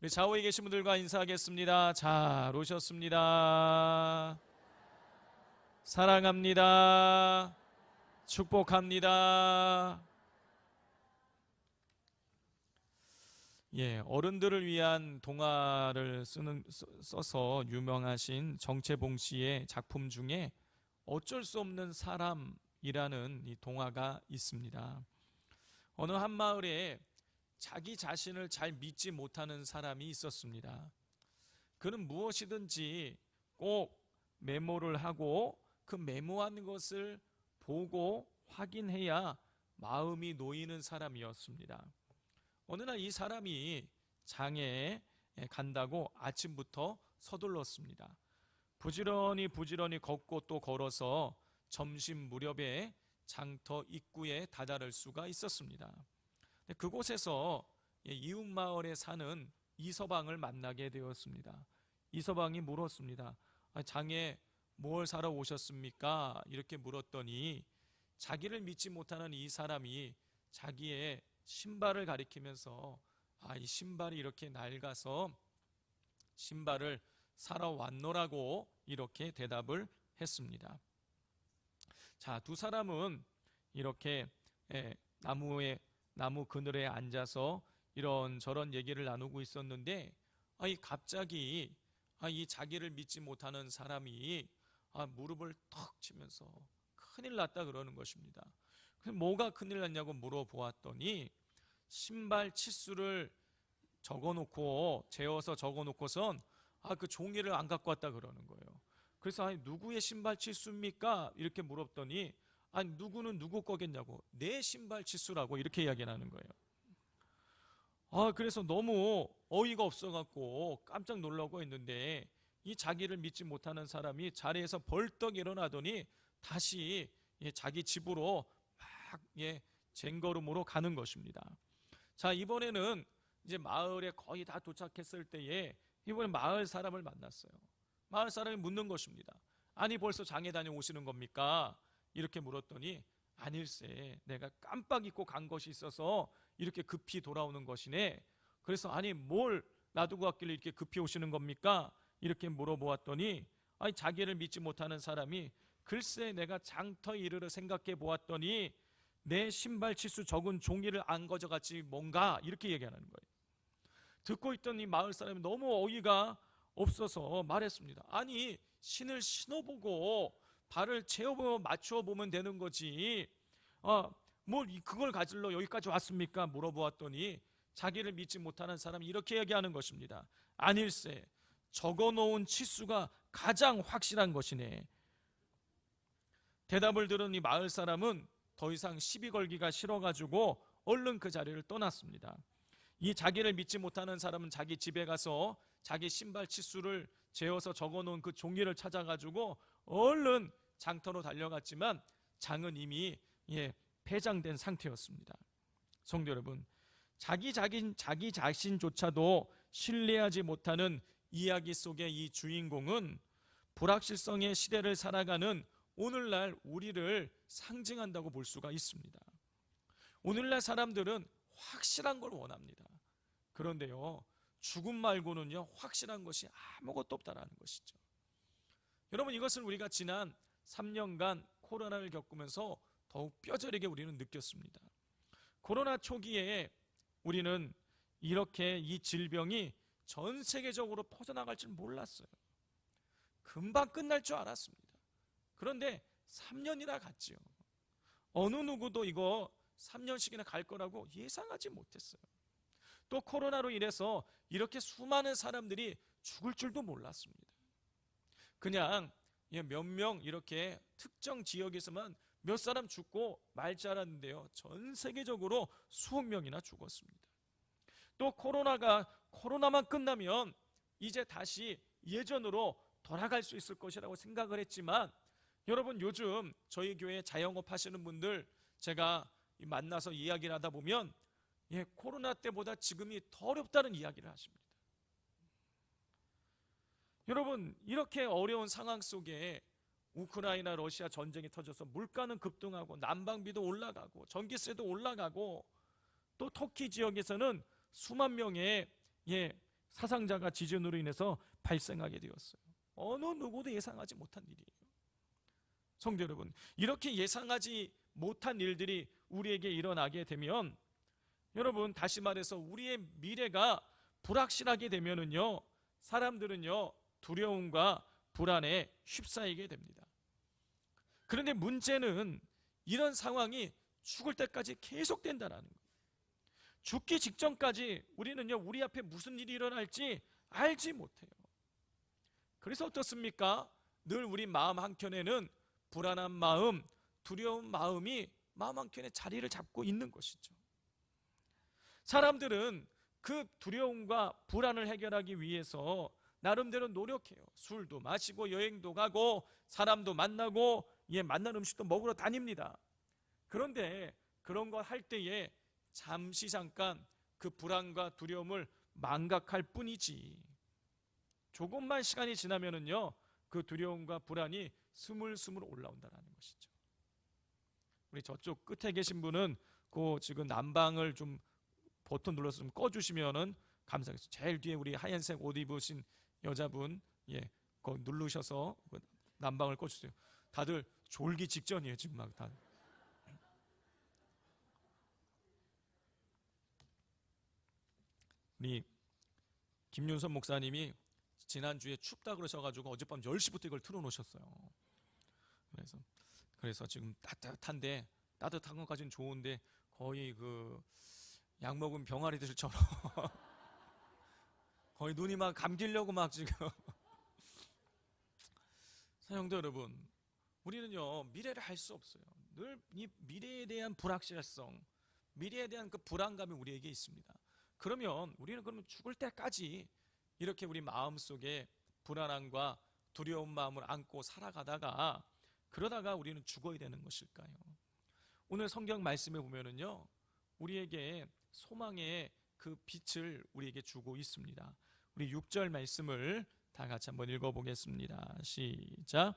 우리 좌우에 계신 분들과 인사하겠습니다. 잘 오셨습니다. 사랑합니다. 축복합니다. 어른들을 위한 동화를 써서 유명하신 정채봉 씨의 작품 중에 어쩔 수 없는 사람이라는 이 동화가 있습니다. 어느 한 마을에 자기 자신을 잘 믿지 못하는 사람이 있었습니다. 그는 무엇이든지 꼭 메모를 하고 그 메모한 것을 보고 확인해야 마음이 놓이는 사람이었습니다. 어느 날 이 사람이 장에 간다고 아침부터 서둘렀습니다. 부지런히 걷고 또 걸어서 점심 무렵에 장터 입구에 다다를 수가 있었습니다. 그곳에서 이웃 마을에 사는 이서방을 만나게 되었습니다. 이서방이 물었습니다. 장에 뭘 사러 오셨습니까? 이렇게 물었더니 자기를 믿지 못하는 이 사람이 자기의 신발을 가리키면서 이 신발이 이렇게 낡아서 신발을 사러 왔노라고 이렇게 대답을 했습니다. 자, 두 사람은 이렇게 나무 그늘에 앉아서 이런저런 얘기를 나누고 있었는데 갑자기 이 자기를 믿지 못하는 사람이 무릎을 턱 치면서 큰일 났다 그러는 것입니다. 뭐가 큰일 났냐고 물어보았더니 신발 치수를 재어서 적어놓고선 그 종이를 안 갖고 왔다 그러는 거예요. 그래서 누구의 신발 치수입니까? 이렇게 물었더니 누구는 누구 거겠냐고, 내 신발 치수라고 이렇게 이야기하는 거예요. 그래서 너무 어이가 없어갖고 깜짝 놀라고 있는데 이 자기를 믿지 못하는 사람이 자리에서 벌떡 일어나더니 다시 자기 집으로 막 쟁걸음으로 가는 것입니다. 자, 이번에는 이제 마을에 거의 다 도착했을 때에 이번에 마을 사람을 만났어요. 마을 사람이 묻는 것입니다. 아니, 벌써 장에 다녀오시는 겁니까? 이렇게 물었더니 아닐세, 내가 깜빡 잊고 간 것이 있어서 이렇게 급히 돌아오는 것이네. 그래서 뭘 놔두고 왔길래 이렇게 급히 오시는 겁니까? 이렇게 물어보았더니 자기를 믿지 못하는 사람이 글쎄, 내가 장터 이르러 생각해 보았더니 내 신발 치수 적은 종이를 안 가져갔지 뭔가, 이렇게 얘기하는 거예요. 듣고 있던 이 마을 사람이 너무 어이가 없어서 말했습니다. 신을 신어보고 발을 채워보고 맞춰보면 되는 거지 뭘 그걸 가지러 여기까지 왔습니까? 물어보았더니 자기를 믿지 못하는 사람이 이렇게 얘기하는 것입니다. 아닐세, 적어놓은 치수가 가장 확실한 것이네. 대답을 들은 이 마을 사람은 더 이상 시비 걸기가 싫어가지고 얼른 그 자리를 떠났습니다. 이 자기를 믿지 못하는 사람은 자기 집에 가서 자기 신발 치수를 재어서 적어놓은 그 종이를 찾아가지고 얼른 장터로 달려갔지만 장은 이미 폐장된 상태였습니다. 성도 여러분, 자기 자신조차도 신뢰하지 못하는 이야기 속의 이 주인공은 불확실성의 시대를 살아가는 오늘날 우리를 상징한다고 볼 수가 있습니다. 오늘날 사람들은 확실한 걸 원합니다. 그런데요, 죽음 말고는요 확실한 것이 아무것도 없다라는 것이죠. 여러분, 이것을 우리가 지난 3년간 코로나를 겪으면서 더욱 뼈저리게 우리는 느꼈습니다. 코로나 초기에 우리는 이렇게 이 질병이 전 세계적으로 퍼져나갈 줄 몰랐어요. 금방 끝날 줄 알았습니다. 그런데 3년이나 갔지요. 어느 누구도 이거 3년씩이나 갈 거라고 예상하지 못했어요. 또 코로나로 인해서 이렇게 수많은 사람들이 죽을 줄도 몰랐습니다. 그냥 몇 명 이렇게 특정 지역에서만 몇 사람 죽고 말 줄 알았는데요, 전 세계적으로 수억 명이나 죽었습니다. 또 코로나만 끝나면 이제 다시 예전으로 돌아갈 수 있을 것이라고 생각을 했지만, 여러분, 요즘 저희 교회 자영업 하시는 분들 제가 만나서 이야기를 하다 보면 코로나 때보다 지금이 더 어렵다는 이야기를 하십니다. 여러분, 이렇게 어려운 상황 속에 우크라이나 러시아 전쟁이 터져서 물가는 급등하고 난방비도 올라가고 전기세도 올라가고 또 터키 지역에서는 수만 명의 사상자가 지진으로 인해서 발생하게 되었어요. 어느 누구도 예상하지 못한 일이에요. 성도 여러분, 이렇게 예상하지 못한 일들이 우리에게 일어나게 되면, 여러분 다시 말해서 우리의 미래가 불확실하게 되면은요, 사람들은요 두려움과 불안에 휩싸이게 됩니다. 그런데 문제는 이런 상황이 죽을 때까지 계속된다는 거예요. 죽기 직전까지 우리는요 우리 앞에 무슨 일이 일어날지 알지 못해요. 그래서 어떻습니까? 늘 우리 마음 한켠에는 불안한 마음, 두려운 마음이 마음 한켠에 자리를 잡고 있는 것이죠. 사람들은 그 두려움과 불안을 해결하기 위해서 나름대로 노력해요. 술도 마시고 여행도 가고 사람도 만나고 만난 음식도 먹으러 다닙니다. 그런데 그런 거 할 때에 잠시 잠깐 그 불안과 두려움을 망각할 뿐이지, 조금만 시간이 지나면은요 그 두려움과 불안이 스물스물 올라온다는 것이죠. 우리 저쪽 끝에 계신 분은 그 지금 난방을 좀 버튼 눌러서 좀 꺼주시면은 감사하겠습니다. 제일 뒤에 우리 하얀색 옷 입으신 여자분, 그거 누르셔서 난방을 꺼주세요. 다들 졸기 직전이에요 지금 막 다. 우리 김윤선 목사님이 지난주에 춥다 그러셔가지고 어젯밤 10시부터 이걸 틀어놓으셨어요. 그래서 지금 따뜻한데, 따뜻한 것까지는 좋은데 거의 그 약 먹은 병아리들처럼 거의 눈이 막 감기려고 막 지금. 사랑도 여러분, 우리는요 미래를 알 수 없어요. 늘 이 미래에 대한 불확실성, 미래에 대한 그 불안감이 우리에게 있습니다. 그러면 우리는 죽을 때까지 이렇게 우리 마음속에 불안함과 두려운 마음을 안고 살아가다가, 그러다가 우리는 죽어야 되는 것일까요? 오늘 성경 말씀에 보면은요 우리에게 소망의 그 빛을 우리에게 주고 있습니다. 우리 6절 말씀을 다 같이 한번 읽어보겠습니다. 시작.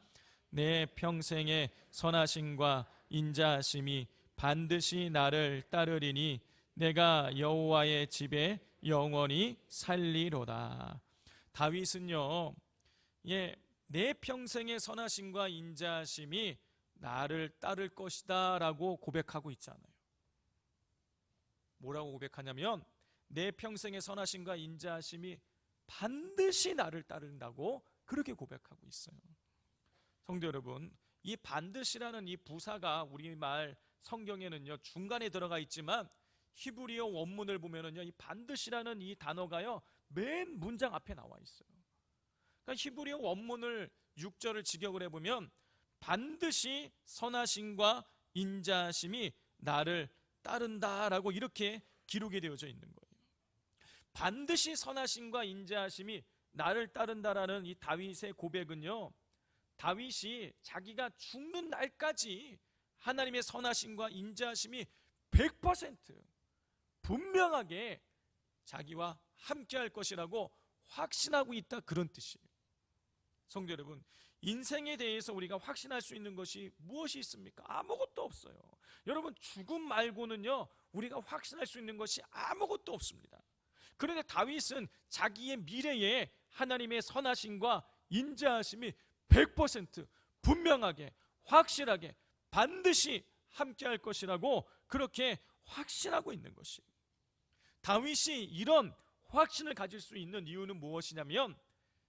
내 평생의 선하심과 인자하심이 반드시 나를 따르리니 내가 여호와의 집에 영원히 살리로다. 다윗은요 내 평생의 선하심과 인자하심이 나를 따를 것이다 라고 고백하고 있잖아요. 뭐라고 고백하냐면 내 평생의 선하심과 인자하심이 반드시 나를 따른다고 그렇게 고백하고 있어요. 성도 여러분, 이 반드시라는 이 부사가 우리말 성경에는요 중간에 들어가 있지만 히브리어 원문을 보면은요 이 반드시라는 이 단어가요 맨 문장 앞에 나와 있어요. 그러니까 히브리어 원문을 6절을 직역을 해보면 반드시 선하심과 인자하심이 나를 따른다라고 이렇게 기록이 되어져 있는 거예요. 반드시 선하심과 인자하심이 나를 따른다라는 이 다윗의 고백은요, 다윗이 자기가 죽는 날까지 하나님의 선하심과 인자하심이 100% 분명하게 자기와 함께 할 것이라고 확신하고 있다, 그런 뜻이에요. 성도 여러분, 인생에 대해서 우리가 확신할 수 있는 것이 무엇이 있습니까? 아무것도 없어요. 여러분, 죽음 말고는요 우리가 확신할 수 있는 것이 아무것도 없습니다. 그런데 다윗은 자기의 미래에 하나님의 선하심과 인자하심이 100% 분명하게 확실하게 반드시 함께 할 것이라고 그렇게 확신하고 있는 것이에요. 다윗이 이런 확신을 가질 수 있는 이유는 무엇이냐면,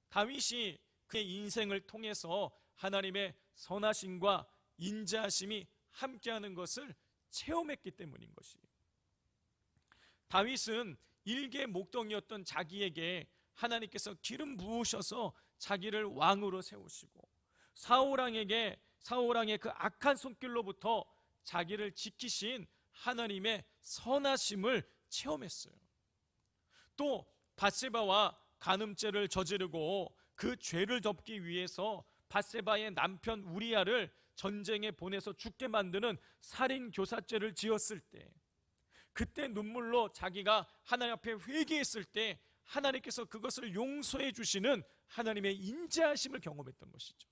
다윗이 그의 인생을 통해서 하나님의 선하심과 인자하심이 함께하는 것을 체험했기 때문인 것이에요. 다윗은 일개 목동이었던 자기에게 하나님께서 기름 부으셔서 자기를 왕으로 세우시고, 사울왕의 그 악한 손길로부터 자기를 지키신 하나님의 선하심을 체험했어요. 또 밧세바와 간음죄를 저지르고 그 죄를 덮기 위해서 밧세바의 남편 우리아를 전쟁에 보내서 죽게 만드는 살인 교사죄를 지었을 때, 그때 눈물로 자기가 하나님 앞에 회개했을 때 하나님께서 그것을 용서해 주시는 하나님의 인자하심을 경험했던 것이죠.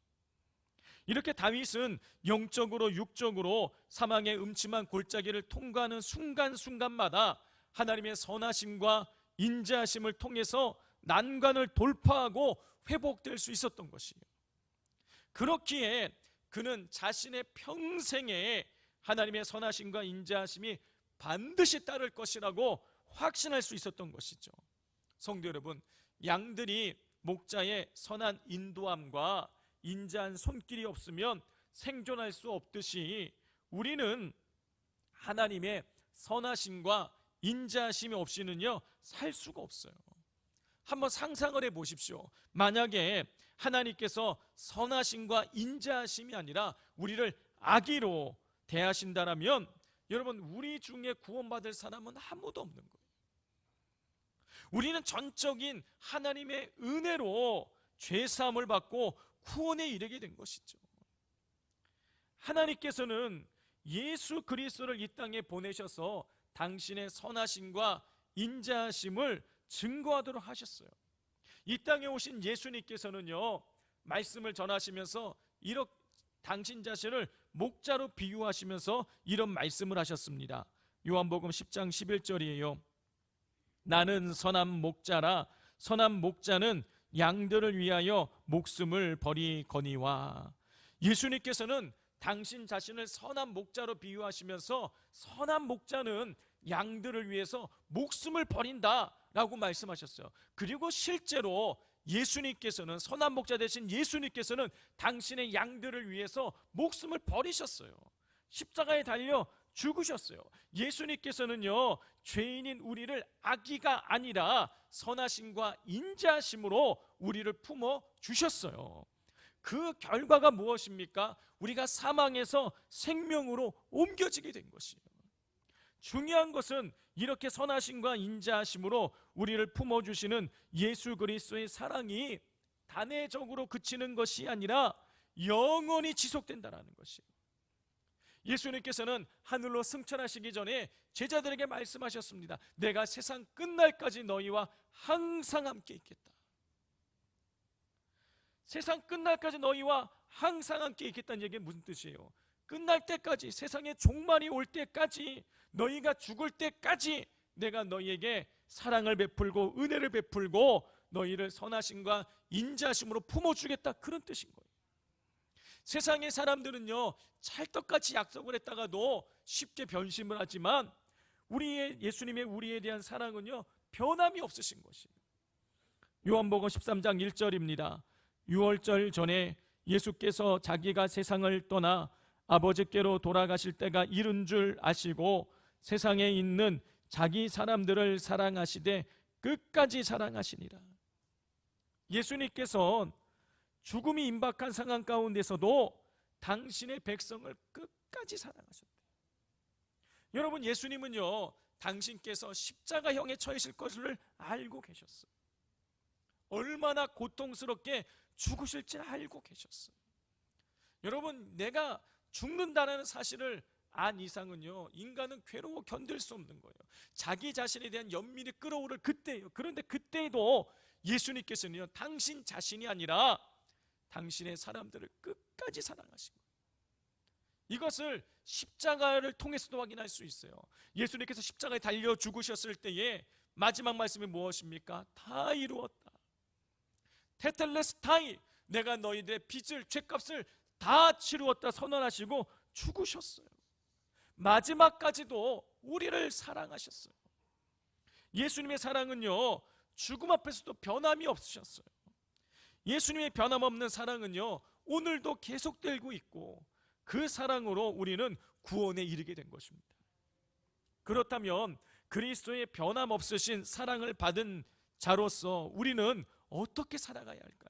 이렇게 다윗은 영적으로 육적으로 사망의 음침한 골짜기를 통과하는 순간순간마다 하나님의 선하심과 인자하심을 통해서 난관을 돌파하고 회복될 수 있었던 것이에요. 그렇기에 그는 자신의 평생에 하나님의 선하심과 인자하심이 반드시 따를 것이라고 확신할 수 있었던 것이죠. 성도 여러분, 양들이 목자의 선한 인도함과 인자한 손길이 없으면 생존할 수 없듯이 우리는 하나님의 선하심과 인자하심이 없이는요 살 수가 없어요. 한번 상상을 해 보십시오. 만약에 하나님께서 선하심과 인자하심이 아니라 우리를 악의로 대하신다라면 여러분, 우리 중에 구원받을 사람은 아무도 없는 거예요. 우리는 전적인 하나님의 은혜로 죄사함을 받고 구원에 이르게 된 것이죠. 하나님께서는 예수 그리스도를 이 땅에 보내셔서 당신의 선하심과 인자하심을 증거하도록 하셨어요. 이 땅에 오신 예수님께서는요 말씀을 전하시면서 이렇게 당신 자신을 목자로 비유하시면서 이런 말씀을 하셨습니다. 요한복음 10장 11절이에요. 나는 선한 목자라. 선한 목자는 양들을 위하여 목숨을 버리거니와. 예수님께서는 당신 자신을 선한 목자로 비유하시면서 선한 목자는 양들을 위해서 목숨을 버린다라고 말씀하셨어요. 그리고 실제로 예수님께서는, 선한 목자 되신 예수님께서는 당신의 양들을 위해서 목숨을 버리셨어요. 십자가에 달려 죽으셨어요. 예수님께서는요 죄인인 우리를 악의가 아니라 선하심과 인자하심으로 우리를 품어 주셨어요. 그 결과가 무엇입니까? 우리가 사망에서 생명으로 옮겨지게 된 것이에요. 중요한 것은 이렇게 선하심과 인자하심으로 우리를 품어주시는 예수 그리스도의 사랑이 단회적으로 그치는 것이 아니라 영원히 지속된다는 것이에요. 예수님께서는 하늘로 승천하시기 전에 제자들에게 말씀하셨습니다. 내가 세상 끝날까지 너희와 항상 함께 있겠다. 세상 끝날까지 너희와 항상 함께 있겠다는 얘기는 무슨 뜻이에요? 끝날 때까지, 세상의 종말이 올 때까지, 너희가 죽을 때까지 내가 너희에게 사랑을 베풀고 은혜를 베풀고 너희를 선하심과 인자심으로 품어주겠다, 그런 뜻인 거예요. 세상의 사람들은요 찰떡같이 약속을 했다가도 쉽게 변심을 하지만 우리의 예수님의 우리에 대한 사랑은요 변함이 없으신 것이에요. 요한복음 13장 1절입니다. 유월절 전에 예수께서 자기가 세상을 떠나 아버지께로 돌아가실 때가 이른 줄 아시고 세상에 있는 자기 사람들을 사랑하시되 끝까지 사랑하시니라. 예수님께서 죽음이 임박한 상황 가운데서도 당신의 백성을 끝까지 사랑하셨대요. 여러분, 예수님은요 당신께서 십자가형에 처하실 것을 알고 계셨어요. 얼마나 고통스럽게 죽으실지 알고 계셨어요. 여러분, 내가 죽는다는 사실을 안 이상은요 인간은 괴로워 견딜 수 없는 거예요. 자기 자신에 대한 연민이 끓어오를 그때예요. 그런데 그때에도 예수님께서는요 당신 자신이 아니라 당신의 사람들을 끝까지 사랑하신 거예요. 이것을 십자가를 통해서도 확인할 수 있어요. 예수님께서 십자가에 달려 죽으셨을 때에 마지막 말씀이 무엇입니까? 다 이루었다. 테텔레스타이, 내가 너희들의 빚을, 죄값을 다 치루었다 선언하시고 죽으셨어요. 마지막까지도 우리를 사랑하셨어요. 예수님의 사랑은요 죽음 앞에서도 변함이 없으셨어요. 예수님의 변함없는 사랑은요 오늘도 계속되고 있고 그 사랑으로 우리는 구원에 이르게 된 것입니다. 그렇다면 그리스도의 변함없으신 사랑을 받은 자로서 우리는 어떻게 살아가야 할까요?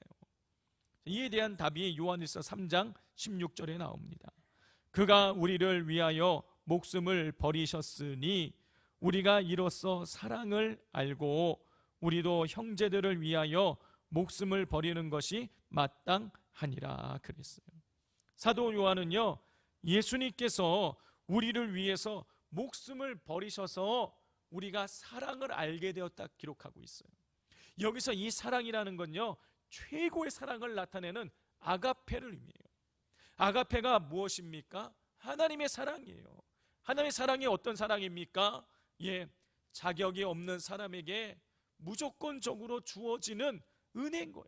이에 대한 답이 요한일서 3장 16절에 나옵니다. 그가 우리를 위하여 목숨을 버리셨으니 우리가 이로써 사랑을 알고 우리도 형제들을 위하여 목숨을 버리는 것이 마땅하니라 그랬어요. 사도 요한은요 예수님께서 우리를 위해서 목숨을 버리셔서 우리가 사랑을 알게 되었다 기록하고 있어요. 여기서 이 사랑이라는 건요 최고의 사랑을 나타내는 아가페를 의미해요. 아가페가 무엇입니까? 하나님의 사랑이에요. 하나님의 사랑이 어떤 사랑입니까? 자격이 없는 사람에게 무조건적으로 주어지는 은혜인 거예요.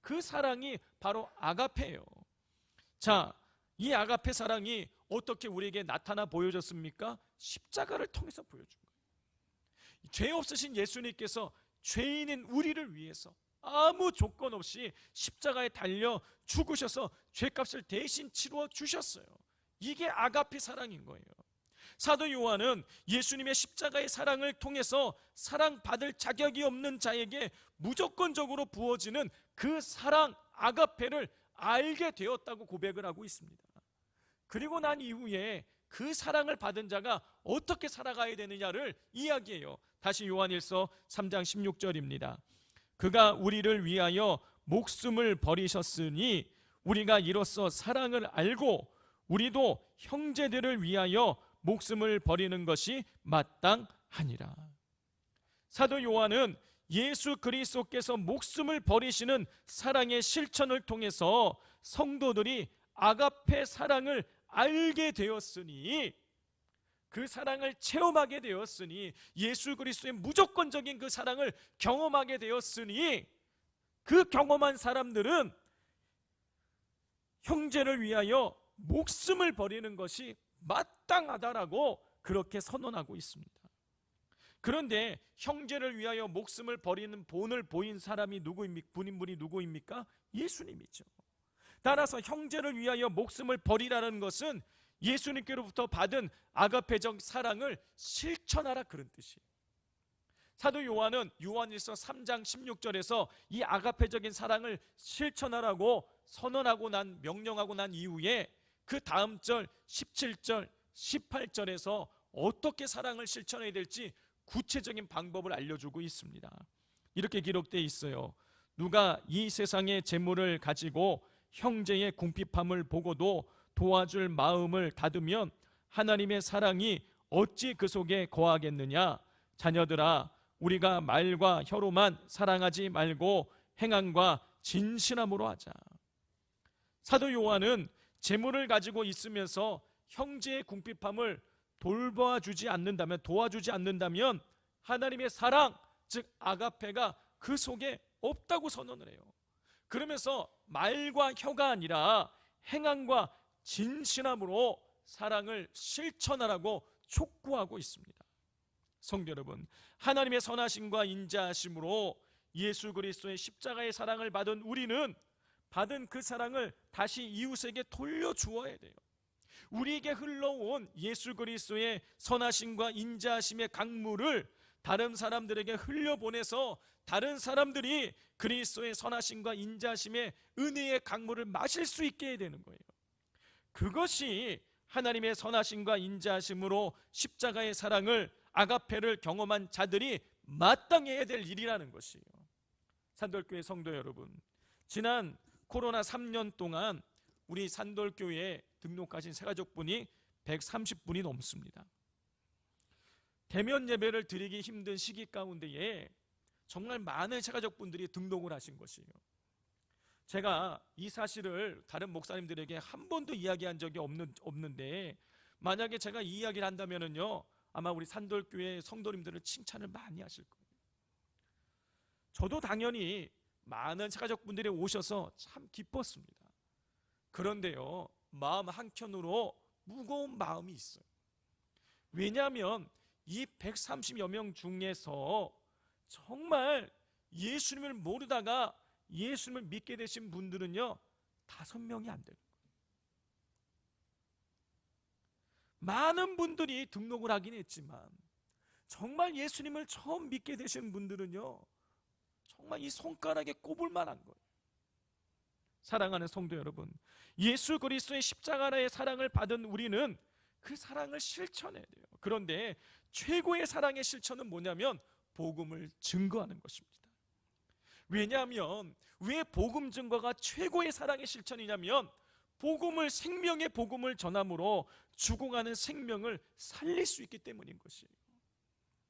그 사랑이 바로 아가페예요. 자, 이 아가페 사랑이 어떻게 우리에게 나타나 보여졌습니까? 십자가를 통해서 보여준 거예요. 죄 없으신 예수님께서 죄인인 우리를 위해서 아무 조건 없이 십자가에 달려 죽으셔서 죄값을 대신 치루어 주셨어요. 이게 아가페 사랑인 거예요. 사도 요한은 예수님의 십자가의 사랑을 통해서 사랑받을 자격이 없는 자에게 무조건적으로 부어지는 그 사랑 아가페를 알게 되었다고 고백을 하고 있습니다. 그리고 난 이후에 그 사랑을 받은 자가 어떻게 살아가야 되느냐를 이야기해요. 다시 요한일서 3장 16절입니다. 그가 우리를 위하여 목숨을 버리셨으니 우리가 이로써 사랑을 알고 우리도 형제들을 위하여 목숨을 버리는 것이 마땅하니라. 사도 요한은 예수 그리스도께서 목숨을 버리시는 사랑의 실천을 통해서 성도들이 아가페 사랑을 알게 되었으니, 그 사랑을 체험하게 되었으니, 예수 그리스도의 무조건적인 그 사랑을 경험하게 되었으니, 그 경험한 사람들은 형제를 위하여 목숨을 버리는 것이 마땅하다라고 그렇게 선언하고 있습니다. 그런데 형제를 위하여 목숨을 버리는 본을 보인 사람이 누구입니까? 분이 누구입니까? 예수님이죠. 따라서 형제를 위하여 목숨을 버리라는 것은 예수님께로부터 받은 아가페적 사랑을 실천하라, 그런 뜻이에요. 사도 요한은 요한일서 3장 16절에서 이 아가페적인 사랑을 실천하라고 선언하고 명령하고 난 이후에 그 다음 절 17절 18절에서 어떻게 사랑을 실천해야 될지 구체적인 방법을 알려주고 있습니다. 이렇게 기록되어 있어요. 누가 이 세상의 재물을 가지고 형제의 궁핍함을 보고도 도와줄 마음을 닫으면 하나님의 사랑이 어찌 그 속에 거하겠느냐. 자녀들아, 우리가 말과 혀로만 사랑하지 말고 행함과 진실함으로 하자. 사도 요한은 재물을 가지고 있으면서 형제의 궁핍함을 도와주지 않는다면 하나님의 사랑, 즉 아가페가 그 속에 없다고 선언을 해요. 그러면서 말과 혀가 아니라 행함과 진실함으로 사랑을 실천하라고 촉구하고 있습니다. 성도 여러분, 하나님의 선하심과 인자하심으로 예수 그리스도의 십자가의 사랑을 받은 우리는 받은 그 사랑을 다시 이웃에게 돌려주어야 돼요. 우리에게 흘러온 예수 그리스도의 선하심과 인자하심의 강물을 다른 사람들에게 흘려보내서 다른 사람들이 그리스도의 선하심과 인자하심의 은혜의 강물을 마실 수 있게 해야 되는 거예요. 그것이 하나님의 선하심과 인자하심으로 십자가의 사랑을, 아가페를 경험한 자들이 마땅해야 될 일이라는 것이에요. 산돌교회 성도 여러분, 지난 코로나 3년 동안 우리 산돌교회에 등록하신 새가족분이 130분이 넘습니다. 대면 예배를 드리기 힘든 시기 가운데에 정말 많은 새가족분들이 등록을 하신 것이에요. 제가 이 사실을 다른 목사님들에게 한 번도 이야기한 적이 없는데, 만약에 제가 이 이야기를 한다면요, 아마 우리 산돌교회 성도님들을 칭찬을 많이 하실 거예요. 저도 당연히 많은 새가족분들이 오셔서 참 기뻤습니다. 그런데요, 마음 한켠으로 무거운 마음이 있어요. 왜냐하면 이 130여 명 중에서 정말 예수님을 모르다가 예수님을 믿게 되신 분들은요 5명이 안 되는 거예요. 많은 분들이 등록을 하긴 했지만 정말 예수님을 처음 믿게 되신 분들은요 정말 이 손가락에 꼽을 만한 거예요. 사랑하는 성도 여러분, 예수 그리스도의 십자가의 사랑을 받은 우리는 그 사랑을 실천해야 돼요. 그런데 최고의 사랑의 실천은 뭐냐면 복음을 증거하는 것입니다. 왜냐하면 왜 복음 증거가 최고의 사랑의 실천이냐면 복음을, 생명의 복음을 전함으로 죽어가는 생명을 살릴 수 있기 때문인 것이에요.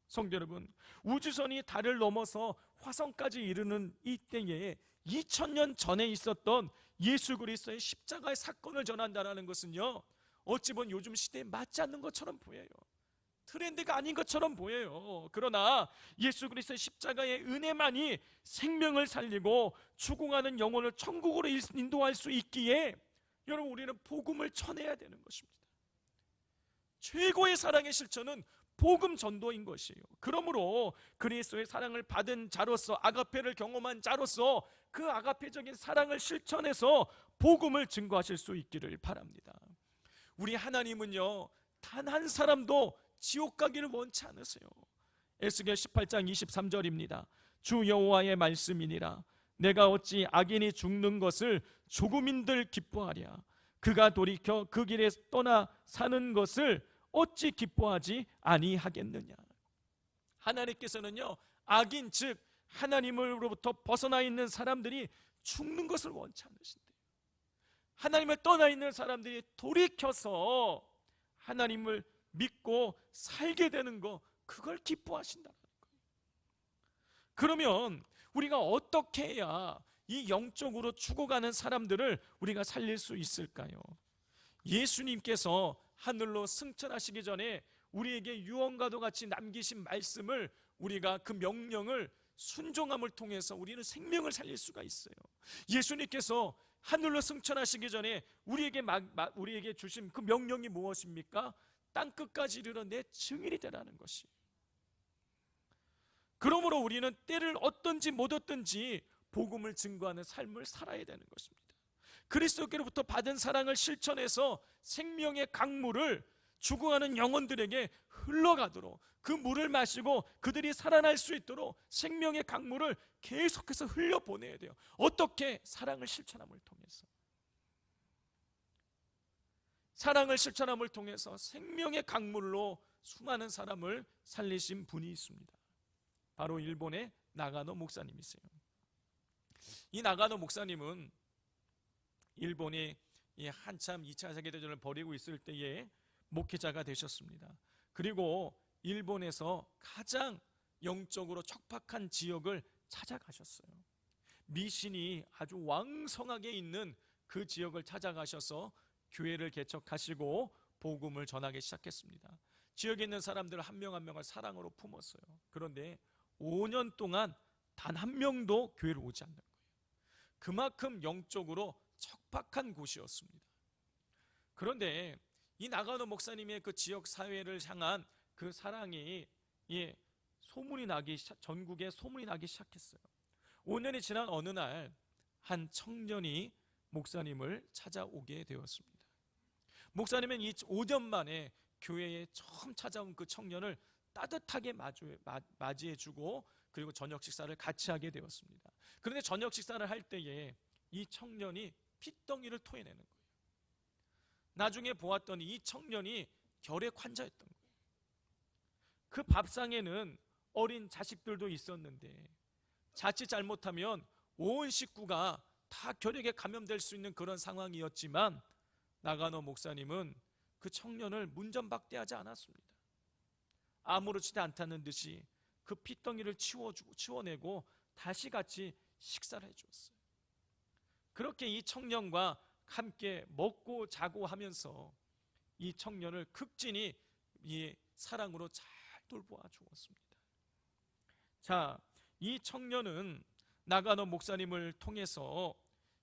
성도 여러분, 우주선이 달을 넘어서 화성까지 이르는 이때에 2000년 전에 있었던 예수 그리스도의 십자가의 사건을 전한다는 것은요 어찌 보면 요즘 시대에 맞지 않는 것처럼 보여요. 트렌드가 아닌 것처럼 보여요. 그러나 예수 그리스도의 십자가의 은혜만이 생명을 살리고 죽어가는 영혼을 천국으로 인도할 수 있기에 여러분, 우리는 복음을 전해야 되는 것입니다. 최고의 사랑의 실천은 복음 전도인 것이에요. 그러므로 그리스도의 사랑을 받은 자로서, 아가페를 경험한 자로서 그 아가페적인 사랑을 실천해서 복음을 증거하실 수 있기를 바랍니다. 우리 하나님은요, 단 한 사람도 지옥 가기를 원치 않으세요. 에스겔 18장 23절입니다. 주 여호와의 말씀이니라. 내가 어찌 악인이 죽는 것을 조금인들 기뻐하랴. 그가 돌이켜 그 길에 떠나 사는 것을 어찌 기뻐하지 아니하겠느냐. 하나님께서는요, 악인 즉 하나님으로부터 벗어나 있는 사람들이 죽는 것을 원치 않으신대요. 하나님을 떠나 있는 사람들이 돌이켜서 하나님을 믿고 살게 되는 거, 그걸 기뻐하신다는 거예요. 그러면 우리가 어떻게 해야 이 영적으로 죽어가는 사람들을 우리가 살릴 수 있을까요? 예수님께서 하늘로 승천하시기 전에 우리에게 유언과도 같이 남기신 말씀을, 우리가 그 명령을 순종함을 통해서 우리는 생명을 살릴 수가 있어요. 예수님께서 하늘로 승천하시기 전에 우리에게 주신 그 명령이 무엇입니까? 땅끝까지 이르러 내 증인이 되라는 것이. 그러므로 우리는 때를 얻든지 못 얻든지 복음을 증거하는 삶을 살아야 되는 것입니다. 그리스도께로부터 받은 사랑을 실천해서 생명의 강물을 죽어가는 영혼들에게 흘러가도록, 그 물을 마시고 그들이 살아날 수 있도록 생명의 강물을 계속해서 흘려보내야 돼요. 어떻게? 사랑을 실천함을 통해서. 사랑을 실천함을 통해서 생명의 강물로 수많은 사람을 살리신 분이 있습니다. 바로 일본의 나가노 목사님이세요. 이 나가노 목사님은 일본이 한참 2차 세계대전을 벌이고 있을 때에 목회자가 되셨습니다. 그리고 일본에서 가장 영적으로 척박한 지역을 찾아가셨어요. 미신이 아주 왕성하게 있는 그 지역을 찾아가셔서 교회를 개척하시고 복음을 전하기 시작했습니다. 지역에 있는 사람들 한 명 한 명을 사랑으로 품었어요. 그런데 5년 동안 단 한 명도 교회를 오지 않는 거예요. 그만큼 영적으로 척박한 곳이었습니다. 그런데 이 나가노 목사님의 그 지역 사회를 향한 그 사랑이 전국에 소문이 나기 시작했어요. 5년이 지난 어느 날 한 청년이 목사님을 찾아오게 되었습니다. 목사님은 이 5년 만에 교회에 처음 찾아온 그 청년을 따뜻하게 맞이해주고 그리고 저녁 식사를 같이 하게 되었습니다. 그런데 저녁 식사를 할 때에 이 청년이 핏덩이를 토해내는 거예요. 나중에 보았더니 이 청년이 결핵 환자였던 거예요. 그 밥상에는 어린 자식들도 있었는데 자칫 잘못하면 온 식구가 다 결핵에 감염될 수 있는 그런 상황이었지만 나가노 목사님은 그 청년을 문전박대하지 않았습니다. 아무렇지도 않다는 듯이 그 핏덩이를 치워내고 다시 같이 식사를 해주었어요. 그렇게 이 청년과 함께 먹고 자고 하면서 이 청년을 극진히 이 사랑으로 잘 돌보아 주었습니다. 자, 이 청년은 나가노 목사님을 통해서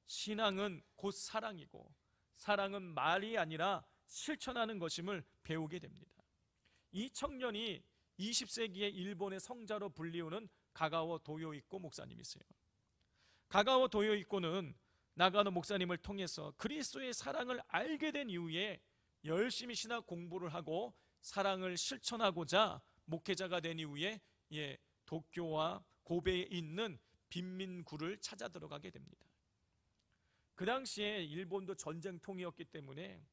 신앙은 곧 사랑이고 사랑은 말이 아니라 실천하는 것임을 배우게 됩니다. 이 청년이 20세기의 일본의 성자로 불리우는 가가오 도요이코 목사님이세요. 가가오 도요이코는 나가노 목사님을 통해서 그리스도의 사랑을 알게 된 이후에 열심히 신학 공부를 하고 사랑을 실천하고자 목회자가 된 이후에 도쿄와 고베에 있는 빈민구를 찾아 들어가게 됩니다. 그 당시에 일본도 전쟁통이었기 때문에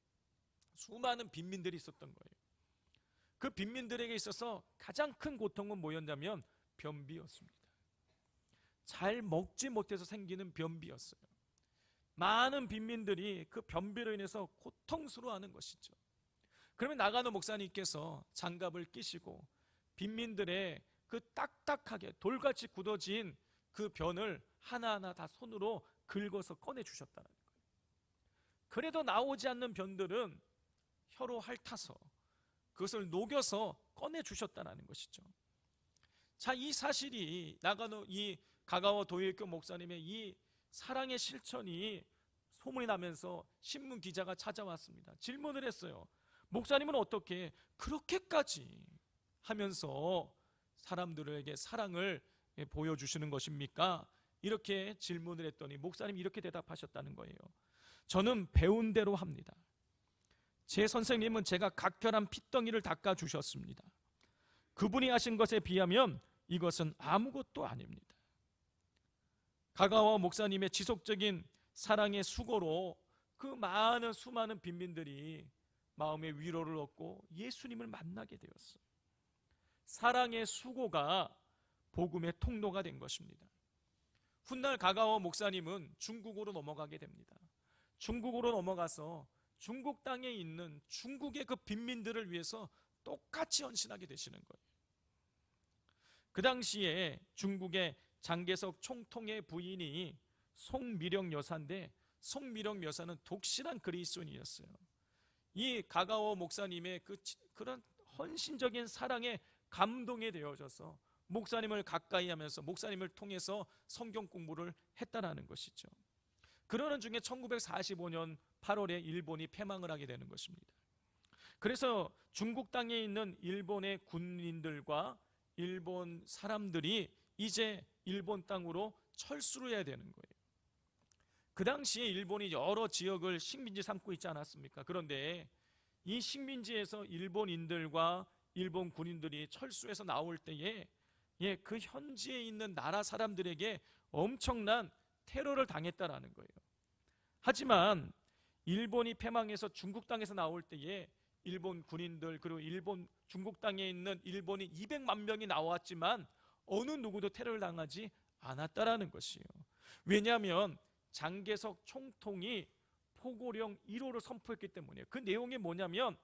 수많은 빈민들이 있었던 거예요. 그 빈민들에게 있어서 가장 큰 고통은 뭐였냐면 변비였습니다. 잘 먹지 못해서 생기는 변비였어요. 많은 빈민들이 그 변비로 인해서 고통스러워하는 것이죠. 그러면 나가노 목사님께서 장갑을 끼시고 빈민들의 그 딱딱하게 돌같이 굳어진 그 변을 하나하나 다 손으로 긁어서 꺼내주셨다는 거예요. 그래도 나오지 않는 변들은 혀로 핥아서 그것을 녹여서 꺼내 주셨다는 것이죠. 자, 이 사실이 나가노 이 가가와 도요이코 목사님의 이 사랑의 실천이 소문이 나면서 신문 기자가 찾아왔습니다. 질문을 했어요. 목사님은 어떻게 그렇게까지 하면서 사람들에게 사랑을 보여주시는 것입니까? 이렇게 질문을 했더니 목사님이 이렇게 대답하셨다는 거예요. 저는 배운 대로 합니다. 제 선생님은 제가 각별한 핏덩이를 닦아주셨습니다. 그분이 하신 것에 비하면 이것은 아무것도 아닙니다. 가가와 목사님의 지속적인 사랑의 수고로 그 많은 수많은 빈민들이 마음의 위로를 얻고 예수님을 만나게 되었어요. 사랑의 수고가 복음의 통로가 된 것입니다. 훗날 가가와 목사님은 중국으로 넘어가게 됩니다. 중국으로 넘어가서 중국 땅에 있는 중국의 그 빈민들을 위해서 똑같이 헌신하게 되시는 거예요. 그 당시에 중국의 장개석 총통의 부인이 송미령 여사인데, 송미령 여사는 독실한 그리스도인이었어요. 이 가가오 목사님의 그런 헌신적인 사랑에 감동이 되어져서 목사님을 가까이 하면서 목사님을 통해서 성경 공부를 했다라는 것이죠. 그러는 중에 1945년 8월에 일본이 패망을 하게 되는 것입니다. 그래서 중국 땅에 있는 일본의 군인들과 일본 사람들이 이제 일본 땅으로 철수를 해야 되는 거예요. 그 당시에 일본이 여러 지역을 식민지 삼고 있지 않았습니까? 그런데 이 식민지에서 일본인들과 일본 군인들이 철수해서 나올 때에 그 현지에 있는 나라 사람들에게 엄청난 테러를 당했다라는 거예요. 하지만 일본이 패망해서 중국 땅에서 나올 때에 일본 군인들 그리고 중국 땅에 있는 일본인 200만 명이 나왔지만 어느 누구도 테러를 당하지 않았다라는 것이에요. 왜냐하면 장개석 총통이 포고령 1호를 선포했기 때문이에요. 그 내용이 뭐냐면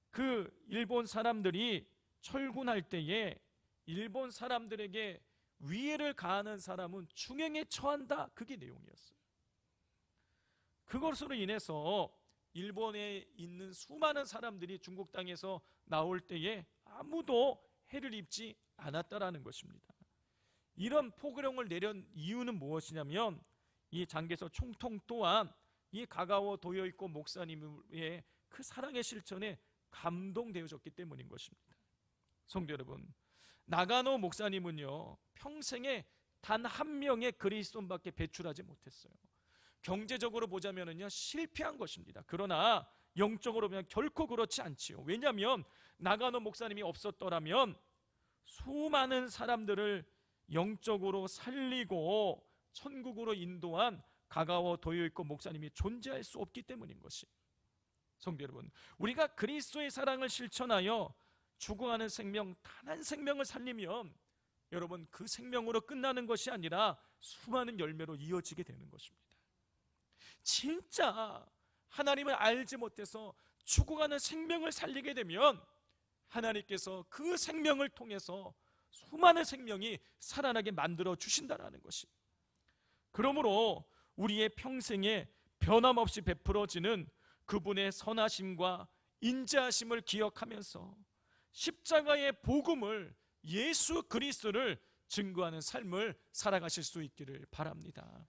그 일본 사람들이 철군할 때에 일본 사람들에게 위해를 가하는 사람은 중형에 처한다. 그게 내용이었어요. 그것으로 인해서 일본에 있는 수많은 사람들이 중국 땅에서 나올 때에 아무도 해를 입지 않았다라는 것입니다. 이런 포고령을 내린 이유는 무엇이냐면 이 장개석 총통 또한 이 가가오 도요이코 목사님의 그 사랑의 실천에 감동되어졌기 때문인 것입니다. 성도 여러분, 나가노 목사님은요 평생에 단 한 명의 그리스도인밖에 배출하지 못했어요. 경제적으로 보자면은요 실패한 것입니다. 그러나 영적으로 보면 결코 그렇지 않지요. 왜냐하면 나가노 목사님이 없었더라면 수많은 사람들을 영적으로 살리고 천국으로 인도한 가가오 도요이코 목사님이 존재할 수 없기 때문인 것이에요. 성도 여러분, 우리가 그리스도의 사랑을 실천하여 죽어가는 생명, 단 한 생명을 살리면 여러분 그 생명으로 끝나는 것이 아니라 수많은 열매로 이어지게 되는 것입니다. 진짜 하나님을 알지 못해서 죽어가는 생명을 살리게 되면 하나님께서 그 생명을 통해서 수많은 생명이 살아나게 만들어 주신다라는 것이. 그러므로 우리의 평생에 변함없이 베풀어지는 그분의 선하심과 인자하심을 기억하면서 십자가의 복음을, 예수 그리스도를 증거하는 삶을 살아가실 수 있기를 바랍니다.